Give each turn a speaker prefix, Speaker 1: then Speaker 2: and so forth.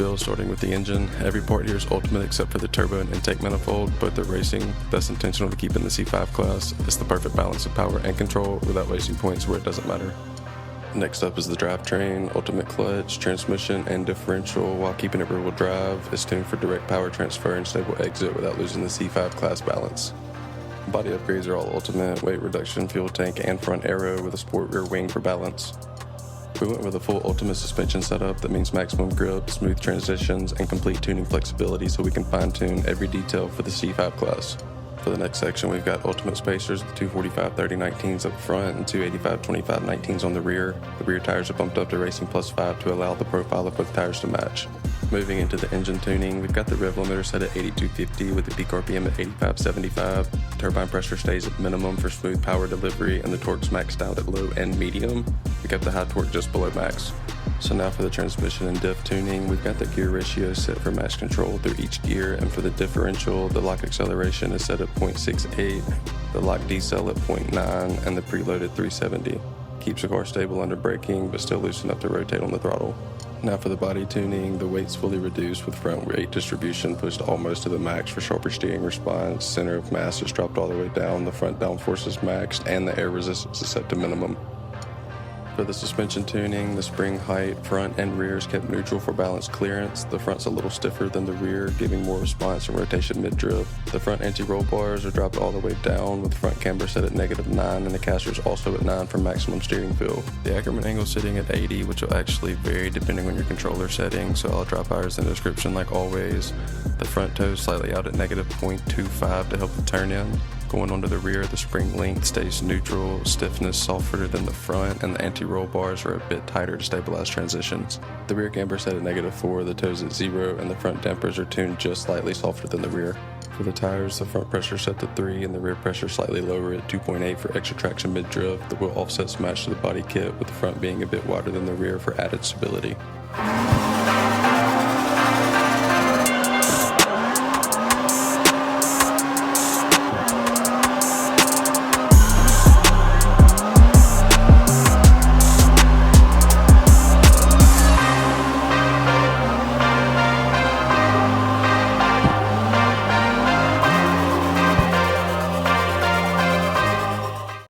Speaker 1: build, starting with the engine. Every part here is ultimate except for the turbo and intake manifold, both are racing. That's intentional to keep in the C5 class. It's the perfect balance of power and control without wasting points where it doesn't matter. Next up is the drivetrain, ultimate clutch, transmission, and differential while keeping it rear-wheel drive. It's tuned for direct power transfer and stable exit without losing the C5 class balance. Body upgrades are all ultimate, weight reduction, fuel tank, and front aero with a sport rear wing for balance. We went with a full ultimate suspension setup that means maximum grip, smooth transitions, and complete tuning flexibility so we can fine-tune every detail for the C5 class. For the next section, we've got ultimate spacers with 245/30/19s up front and 285/25/19s on the rear. The rear tires are bumped up to Racing Plus 5 to allow the profile of both tires to match. Moving into the engine tuning, we've got the rev limiter set at 8250 with the peak RPM at 8575. Turbine pressure stays at minimum for smooth power delivery, and the torque's maxed out at low and medium. We kept the high torque just below max. So now for the transmission and diff tuning, we've got the gear ratio set for max control through each gear, and for the differential, the lock acceleration is set at 0.68, the lock decel at 0.9, and the preloaded 370. Keeps the car stable under braking, but still loose enough to rotate on the throttle. Now for the body tuning, the weight's fully reduced with front weight distribution pushed almost to the max for sharper steering response. Center of mass is dropped all the way down, the front downforce is maxed, and the air resistance is set to minimum. For the suspension tuning, the spring height, front and rear is kept neutral for balanced clearance. The front's a little stiffer than the rear, giving more response and rotation mid-drift. The front anti-roll bars are dropped all the way down with the front camber set at -9 and the caster's also at 9 for maximum steering feel. The Ackerman angle sitting at 80, which will actually vary depending on your controller setting, so I'll drop ours in the description like always. The front toe is slightly out at -0.25 to help the turn in. Going onto the rear, the spring length stays neutral, stiffness softer than the front, and the anti-roll bars are a bit tighter to stabilize transitions. The rear camber set at -4, the toes at 0, and the front dampers are tuned just slightly softer than the rear. For the tires, the front pressure set to 3 and the rear pressure slightly lower at 2.8 for extra traction mid-drift. The wheel offsets match to the body kit, with the front being a bit wider than the rear for added stability.